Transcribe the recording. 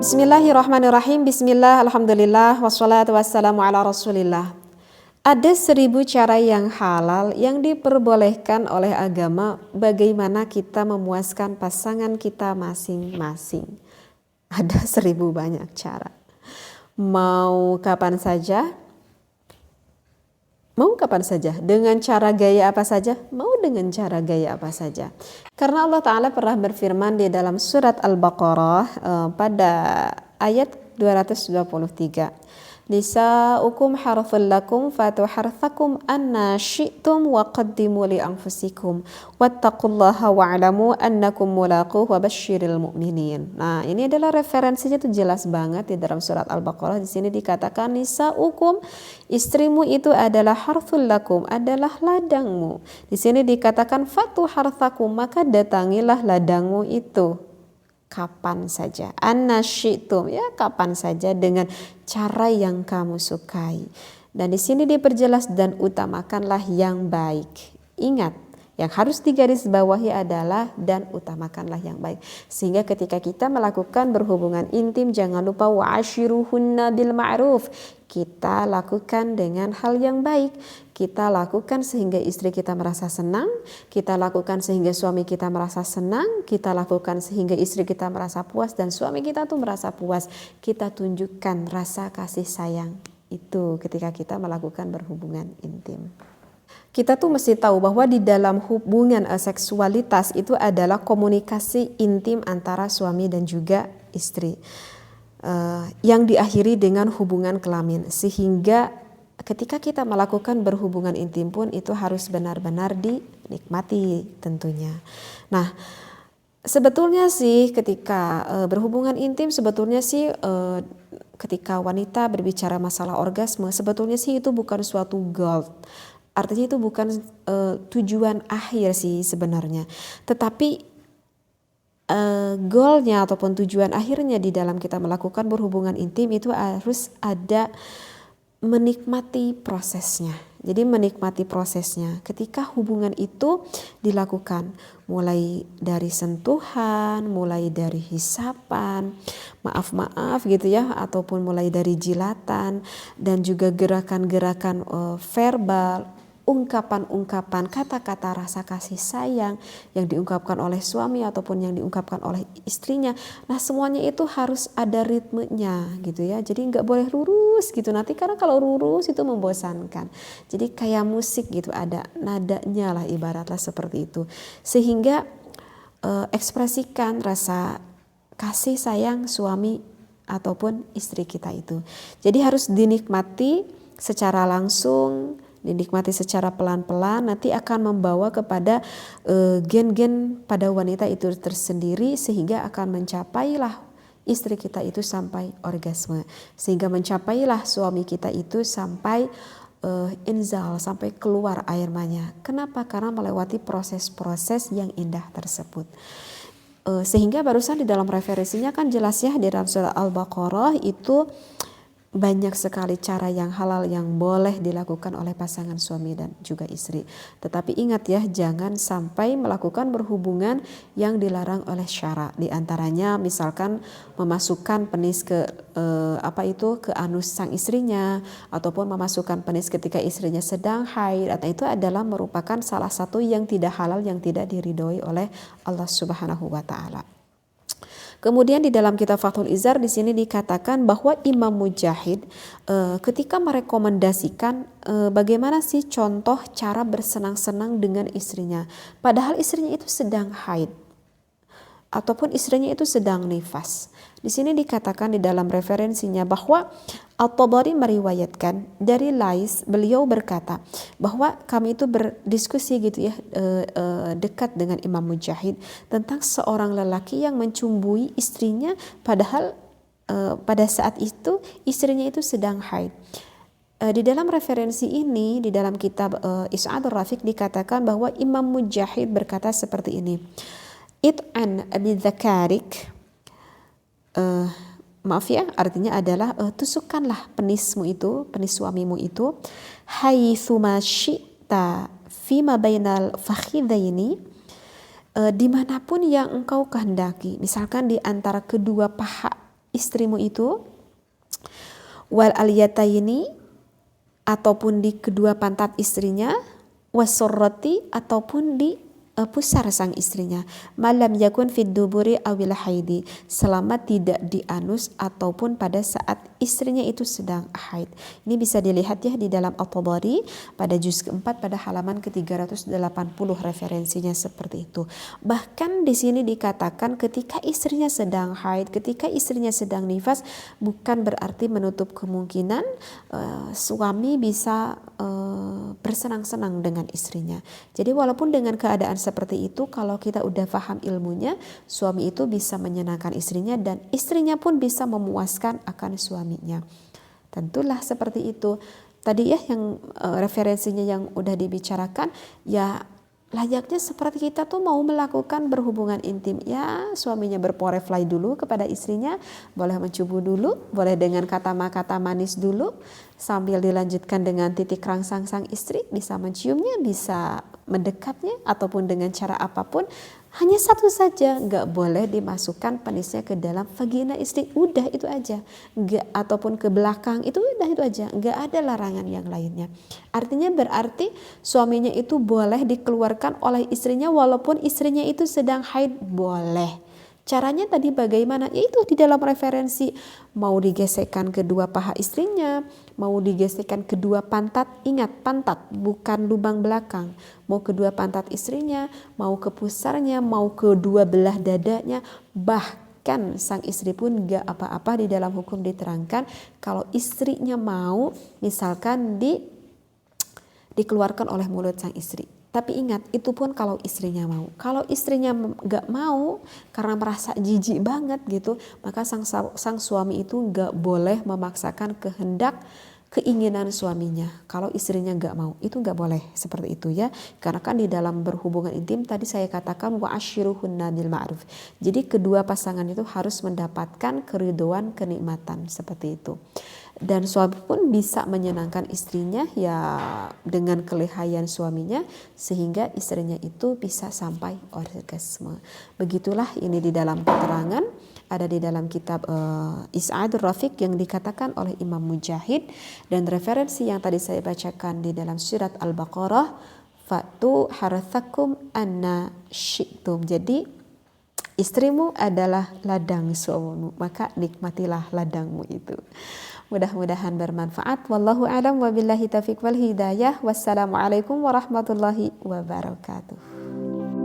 Bismillahirrahmanirrahim. Bismillah, alhamdulillah, wassalatu wassalamu ala rasulillah. Ada 1000 cara yang halal yang diperbolehkan oleh agama bagaimana kita memuaskan pasangan kita masing-masing. Ada 1000 banyak cara. Mau kapan saja? Mau kapan saja, dengan cara gaya apa saja, mau dengan cara gaya apa saja. Karena Allah Ta'ala pernah berfirman di dalam surat Al-Baqarah pada ayat 223. Nisa'ukum harthul lakum fatu harthakum anna syi'tum wa qaddimu li anfusikum wattaqullaha wa'lamu annakum mulaquh wa basyiril mu'minin. Nah, ini adalah referensinya tuh jelas banget di dalam surat Al-Baqarah. Di sini dikatakan nisa'ukum, istrimu itu adalah harthul lakum, adalah ladangmu. Di sini dikatakan fatu harthakum, maka datangilah ladangmu itu kapan saja, anna syi'tum, ya kapan saja dengan cara yang kamu sukai. Dan di sini diperjelas dan utamakanlah yang baik. Ingat, yang harus digarisbawahi adalah dan utamakanlah yang baik. Sehingga ketika kita melakukan berhubungan intim, jangan lupa wa'ashiruhunna bil ma'ruf. Kita lakukan dengan hal yang baik. Kita lakukan sehingga istri kita merasa senang. Kita lakukan sehingga suami kita merasa senang. Kita lakukan sehingga istri kita merasa puas dan suami kita tuh merasa puas. Kita tunjukkan rasa kasih sayang itu ketika kita melakukan berhubungan intim. Kita tuh mesti tahu bahwa di dalam hubungan seksualitas itu adalah komunikasi intim antara suami dan juga istri yang diakhiri dengan hubungan kelamin, sehingga ketika kita melakukan berhubungan intim pun itu harus benar-benar dinikmati tentunya. Nah, sebetulnya sih ketika berhubungan intim sebetulnya sih ketika wanita berbicara masalah orgasme sebetulnya sih itu bukan suatu goal. Artinya itu bukan tujuan akhir sih sebenarnya. Tetapi goalnya ataupun tujuan akhirnya di dalam kita melakukan berhubungan intim itu harus ada menikmati prosesnya. Jadi menikmati prosesnya ketika hubungan itu dilakukan, mulai dari sentuhan, mulai dari hisapan, maaf gitu ya, ataupun mulai dari jilatan dan juga gerakan-gerakan verbal, ungkapan-ungkapan, kata-kata rasa kasih sayang yang diungkapkan oleh suami ataupun yang diungkapkan oleh istrinya. Nah, semuanya itu harus ada ritmenya gitu ya. Jadi nggak boleh lurus gitu. Nanti karena kalau lurus itu membosankan. Jadi kayak musik gitu, ada nadanya lah ibaratlah seperti itu. Sehingga ekspresikan rasa kasih sayang suami ataupun istri kita itu. Jadi harus dinikmati secara langsung, dinikmati secara pelan-pelan, nanti akan membawa kepada gen-gen pada wanita itu tersendiri sehingga akan mencapailah istri kita itu sampai orgasme, sehingga mencapailah suami kita itu sampai inzal, sampai keluar air manya. Kenapa? Karena melewati proses-proses yang indah tersebut. Sehingga barusan di dalam referensinya kan jelas ya, di dalam surah Al-Baqarah itu banyak sekali cara yang halal yang boleh dilakukan oleh pasangan suami dan juga istri. Tetapi ingat ya, jangan sampai melakukan berhubungan yang dilarang oleh syara. Di antaranya misalkan memasukkan penis ke ke anus sang istrinya, ataupun memasukkan penis ketika istrinya sedang haid, atau itu adalah merupakan salah satu yang tidak halal, yang tidak diridhoi oleh Allah Subhanahu wa taala. Kemudian di dalam kitab Fathul Izar di sini dikatakan bahwa Imam Mujahid ketika merekomendasikan bagaimana sih contoh cara bersenang-senang dengan istrinya, padahal istrinya itu sedang haid ataupun istrinya itu sedang nifas. Di sini dikatakan di dalam referensinya bahwa At-Tabari meriwayatkan dari Lais, beliau berkata bahwa kami itu berdiskusi gitu ya dekat dengan Imam Mujahid tentang seorang lelaki yang mencumbui istrinya padahal pada saat itu istrinya itu sedang haid. Di dalam referensi ini, di dalam kitab Is'adur Rafiq dikatakan bahwa Imam Mujahid berkata seperti ini. It'an bidhakarik, maaf ya, artinya adalah tusukkanlah penismu itu, penis suamimu itu, haitsuma syi'ta fima bainal fakhidaini, dimanapun yang engkau kehendaki, misalkan di antara kedua paha istrimu itu, wal aliyataini ataupun di kedua pantat istrinya, wasurrati ataupun di pusar sang istrinya, malam yakun fid duburi awil haidi, selama tidak di anus ataupun pada saat istrinya itu sedang haid. Ini bisa dilihat ya di dalam At-Tabari pada juz keempat pada halaman ke-380 referensinya seperti itu. Bahkan di sini dikatakan ketika istrinya sedang haid, ketika istrinya sedang nifas, bukan berarti menutup kemungkinan suami bisa bersenang-senang dengan istrinya. Jadi walaupun dengan keadaan seperti itu, kalau kita udah paham ilmunya, suami itu bisa menyenangkan istrinya dan istrinya pun bisa memuaskan akan suaminya. Tentulah seperti itu. Tadi ya yang referensinya yang udah dibicarakan, ya layaknya seperti kita tuh mau melakukan berhubungan intim, ya suaminya berporefly dulu kepada istrinya, boleh mencubu dulu, boleh dengan kata-kata manis dulu, sambil dilanjutkan dengan titik rangsang sang istri, bisa menciumnya, bisa mendekatnya, ataupun dengan cara apapun. Hanya satu saja, nggak boleh dimasukkan penisnya ke dalam vagina istri, udah itu aja. Nggak, ataupun ke belakang, itu udah itu aja, nggak ada larangan yang lainnya. Artinya berarti suaminya itu boleh dikeluarkan oleh istrinya walaupun istrinya itu sedang haid, boleh. Caranya tadi bagaimana? Yaitu di dalam referensi, mau digesekkan kedua paha istrinya, mau digesekkan kedua pantat, ingat pantat bukan lubang belakang, mau kedua pantat istrinya, mau ke pusarnya, mau kedua belah dadanya, bahkan sang istri pun gak apa-apa. Di dalam hukum diterangkan kalau istrinya mau misalkan dikeluarkan oleh mulut sang istri. Tapi ingat, itu pun kalau istrinya mau. Kalau istrinya gak mau karena merasa jijik banget gitu, maka sang suami itu gak boleh memaksakan kehendak keinginan suaminya. Kalau istrinya gak mau, itu gak boleh seperti itu ya. Karena kan di dalam berhubungan intim tadi saya katakan wa ashiruhunna bil ma'ruf. Jadi kedua pasangan itu harus mendapatkan keridhaan, kenikmatan seperti itu. Dan suami pun bisa menyenangkan istrinya ya dengan kelehayan suaminya sehingga istrinya itu bisa sampai orgasme. Begitulah ini di dalam keterangan ada di dalam kitab Is'adur Rafiq yang dikatakan oleh Imam Mujahid, dan referensi yang tadi saya bacakan di dalam surat Al-Baqarah, fatu harathakum anna syi'tum. Jadi istrimu adalah ladang suamimu, maka nikmatilah ladangmu itu. Mudah-mudahan bermanfaat. Wallahu a'lam wa billahi taufiq wal hidayah. Wassalamualaikum warahmatullahi wabarakatuh.